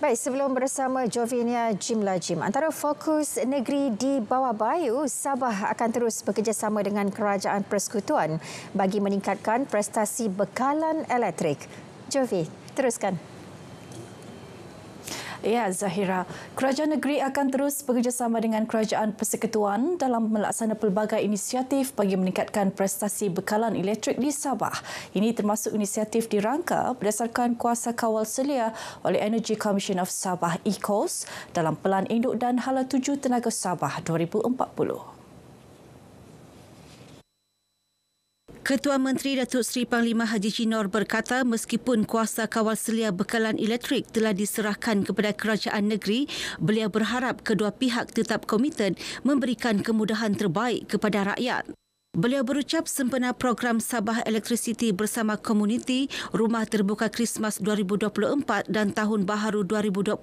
Baik, sebelum bersama Jovinia Jim, antara fokus negeri di bawah bayu, Sabah akan terus bekerjasama dengan Kerajaan Persekutuan bagi meningkatkan prestasi bekalan elektrik. Jovi, teruskan. Ya, Zahira. Kerajaan negeri akan terus bekerjasama dengan Kerajaan Persekutuan dalam melaksanakan pelbagai inisiatif bagi meningkatkan prestasi bekalan elektrik di Sabah. Ini termasuk inisiatif dirangka berdasarkan kuasa kawal selia oleh Energy Commission of Sabah (ECOS) dalam Pelan Induk dan Hala 7 Tenaga Sabah 2040. Ketua Menteri Datuk Seri Panglima Haji Chinor berkata meskipun kuasa kawal selia bekalan elektrik telah diserahkan kepada kerajaan negeri, beliau berharap kedua pihak tetap komited memberikan kemudahan terbaik kepada rakyat. Beliau berucap sempena program Sabah Electricity bersama komuniti Rumah Terbuka Krismas 2024 dan Tahun Baharu 2025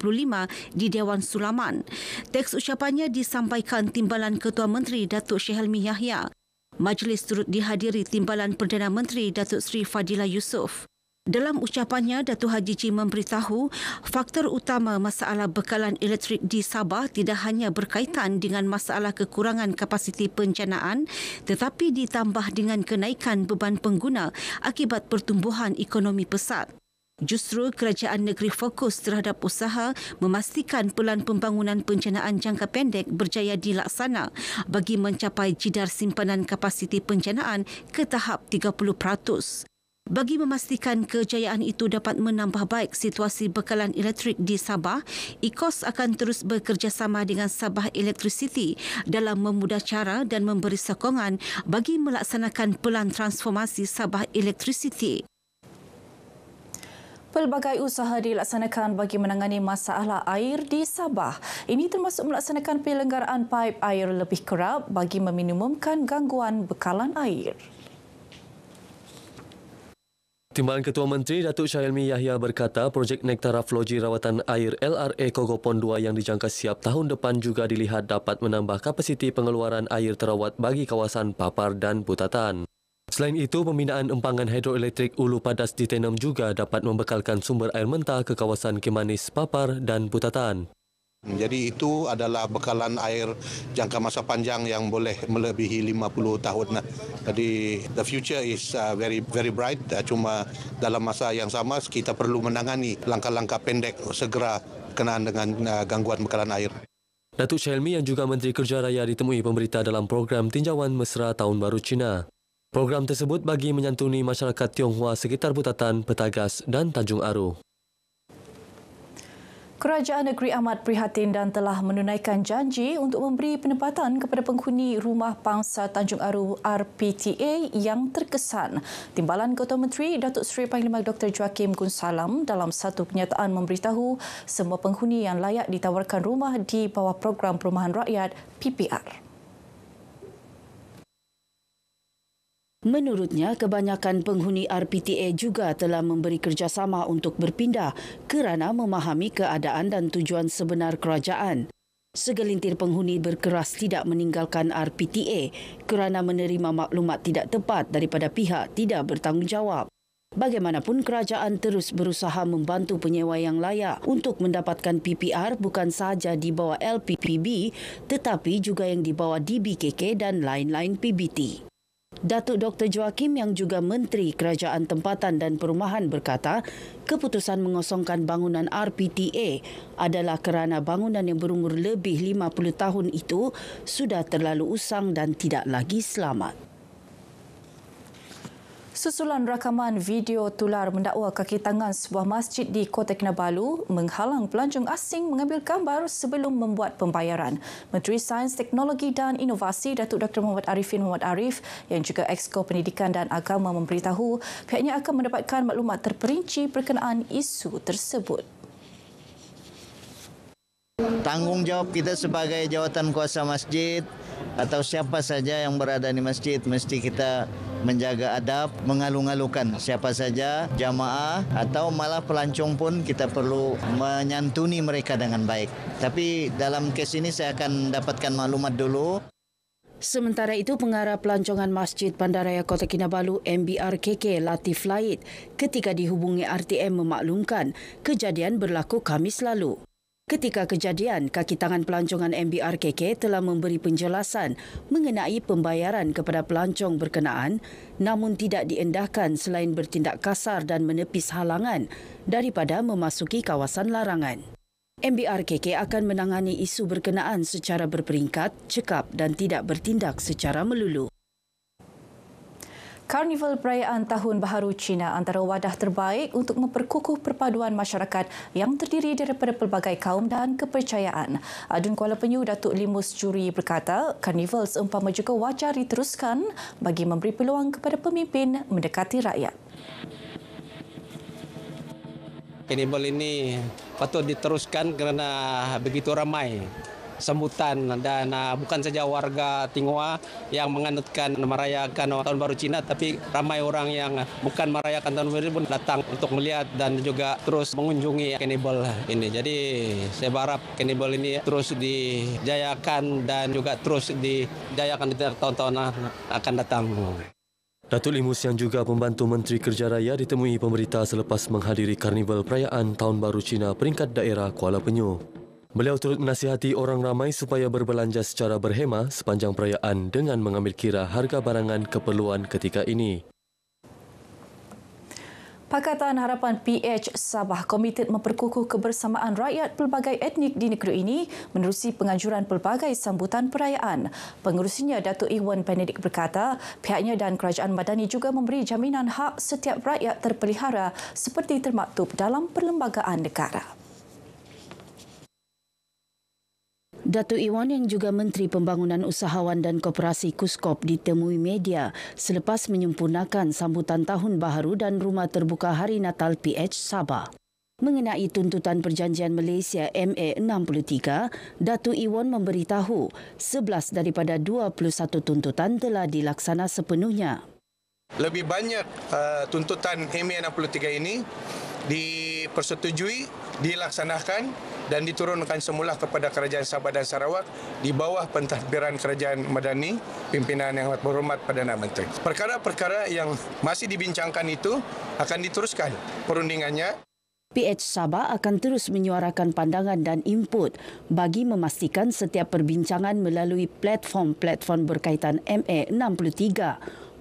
di Dewan Sulaman. Teks ucapannya disampaikan Timbalan Ketua Menteri Datuk Syed Helmi Yahya. Majlis turut dihadiri Timbalan Perdana Menteri Datuk Seri Fadilah Yusof. Dalam ucapannya, Datuk Haji Chin memberitahu faktor utama masalah bekalan elektrik di Sabah tidak hanya berkaitan dengan masalah kekurangan kapasiti pencanaan tetapi ditambah dengan kenaikan beban pengguna akibat pertumbuhan ekonomi pesat. Justru kerajaan negeri fokus terhadap usaha memastikan pelan pembangunan pencanaan jangka pendek berjaya dilaksana bagi mencapai jidar simpanan kapasiti pencanaan ke tahap 30%. Bagi memastikan kejayaan itu dapat menambah baik situasi bekalan elektrik di Sabah, ECOS akan terus bekerjasama dengan Sabah Electricity dalam memudah cara dan memberi sokongan bagi melaksanakan pelan transformasi Sabah Electricity. Pelbagai usaha dilaksanakan bagi menangani masalah air di Sabah. Ini termasuk melaksanakan penyelenggaraan paip air lebih kerap bagi meminimumkan gangguan bekalan air. Timbalan Ketua Menteri Datuk Syed Helmi Yahya berkata projek Nektara Floji Rawatan Air LRA Kogopon 2 yang dijangka siap tahun depan juga dilihat dapat menambah kapasiti pengeluaran air terawat bagi kawasan Papar dan Putatan. Selain itu, pembinaan empangan hidroelektrik Ulu Padas di Tenem juga dapat membekalkan sumber air mentah ke kawasan Kimanis, Papar dan Putatan. Jadi itu adalah bekalan air jangka masa panjang yang boleh melebihi 50 tahun. Jadi the future is very bright. Cuma dalam masa yang sama kita perlu menangani langkah-langkah pendek segera berkenaan dengan gangguan bekalan air. Datuk Syed Helmi yang juga Menteri Kerja Raya ditemui pemberita dalam program Tinjauan Mesra Tahun Baru Cina. Program tersebut bagi menyantuni masyarakat Tionghoa sekitar Putatan, Petagas dan Tanjung Aru. Kerajaan negeri amat prihatin dan telah menunaikan janji untuk memberi penempatan kepada penghuni Rumah Pangsa Tanjung Aru RPTA yang terkesan. Timbalan Ketua Menteri Datuk Seri Panglima Dr. Joachim Gunsalam dalam satu kenyataan memberitahu semua penghuni yang layak ditawarkan rumah di bawah program Perumahan Rakyat PPR. Menurutnya, kebanyakan penghuni RPTA juga telah memberi kerjasama untuk berpindah kerana memahami keadaan dan tujuan sebenar kerajaan. Segelintir penghuni berkeras tidak meninggalkan RPTA kerana menerima maklumat tidak tepat daripada pihak tidak bertanggungjawab. Bagaimanapun, kerajaan terus berusaha membantu penyewa yang layak untuk mendapatkan PPR bukan sahaja di bawah LPPB tetapi juga yang di bawah DBKK dan lain-lain PBT. Datuk Dr. Joachim yang juga Menteri Kerajaan Tempatan dan Perumahan berkata, keputusan mengosongkan bangunan RPTA adalah kerana bangunan yang berumur lebih 50 tahun itu sudah terlalu usang dan tidak lagi selamat. Susulan rakaman video tular mendakwa kaki tangan sebuah masjid di Kota Kinabalu menghalang pelancong asing mengambil gambar sebelum membuat pembayaran. Menteri Sains, Teknologi dan Inovasi Datuk Dr. Muhammad Arifin Muhammad Arif yang juga Exco Pendidikan dan Agama memberitahu pihaknya akan mendapatkan maklumat terperinci berkenaan isu tersebut. Tanggungjawab kita sebagai jawatan kuasa masjid atau siapa saja yang berada di masjid mesti kita menjaga adab, mengalu-alukan siapa saja jamaah atau malah pelancong pun kita perlu menyantuni mereka dengan baik. Tapi dalam kes ini saya akan dapatkan maklumat dulu. Sementara itu, Pengarah Pelancongan Masjid Bandaraya Kota Kinabalu MBRKK Latif Laid ketika dihubungi RTM memaklumkan kejadian berlaku Khamis lalu. Ketika kejadian, kaki tangan pelancongan MBRKK telah memberi penjelasan mengenai pembayaran kepada pelancong berkenaan namun tidak diendahkan selain bertindak kasar dan menepis halangan daripada memasuki kawasan larangan. MBRKK akan menangani isu berkenaan secara berperingkat, cekap dan tidak bertindak secara melulu. Karnival Perayaan Tahun Baharu Cina antara wadah terbaik untuk memperkukuh perpaduan masyarakat yang terdiri daripada pelbagai kaum dan kepercayaan. Adun Kuala Penyu Datuk Limus Juri berkata, karnival seumpama juga wajar diteruskan bagi memberi peluang kepada pemimpin mendekati rakyat. Karnival ini patut diteruskan kerana begitu ramai sambutan dan bukan saja warga Tinghua yang menganutkan merayakan Tahun Baru Cina, tapi ramai orang yang bukan merayakan Tahun Baru pun datang untuk melihat dan juga terus mengunjungi karnival ini. Jadi saya berharap karnival ini terus dijayakan dan juga terus dijayakan di tahun-tahun akan datang. Datuk Limus yang juga pembantu Menteri Kerja Raya ditemui pemberita selepas menghadiri Karnival Perayaan Tahun Baru Cina peringkat daerah Kuala Penyu. Beliau turut menasihati orang ramai supaya berbelanja secara berhemah sepanjang perayaan dengan mengambil kira harga barangan keperluan ketika ini. Pakatan Harapan PH Sabah komited memperkukuh kebersamaan rakyat pelbagai etnik di negeri ini menerusi penganjuran pelbagai sambutan perayaan. Pengerusinya Datuk Iwan Penedik berkata, pihaknya dan kerajaan madani juga memberi jaminan hak setiap rakyat terpelihara seperti termaktub dalam perlembagaan negara. Datuk Iwan yang juga Menteri Pembangunan Usahawan dan Koperasi KUSKOP ditemui media selepas menyempurnakan sambutan Tahun Baharu dan Rumah Terbuka Hari Natal PH Sabah. Mengenai tuntutan Perjanjian Malaysia MA63, Datuk Iwan memberitahu 11 daripada 21 tuntutan telah dilaksana sepenuhnya. Lebih banyak tuntutan MA63 ini dipersetujui, dilaksanakan dan diturunkan semula kepada Kerajaan Sabah dan Sarawak di bawah pentadbiran Kerajaan Madani, pimpinan yang berhormat Perdana Menteri. Perkara-perkara yang masih dibincangkan itu akan diteruskan perundingannya. PH Sabah akan terus menyuarakan pandangan dan input bagi memastikan setiap perbincangan melalui platform-platform berkaitan MA63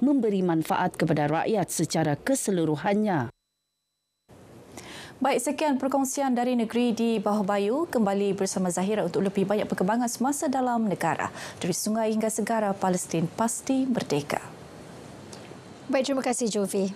memberi manfaat kepada rakyat secara keseluruhannya. Baik, sekian perkongsian dari negeri di Bawah Bayu. Kembali bersama Zahira untuk lebih banyak perkembangan semasa dalam negara. Dari sungai hingga segara, Palestin pasti merdeka. Baik, terima kasih Jovi.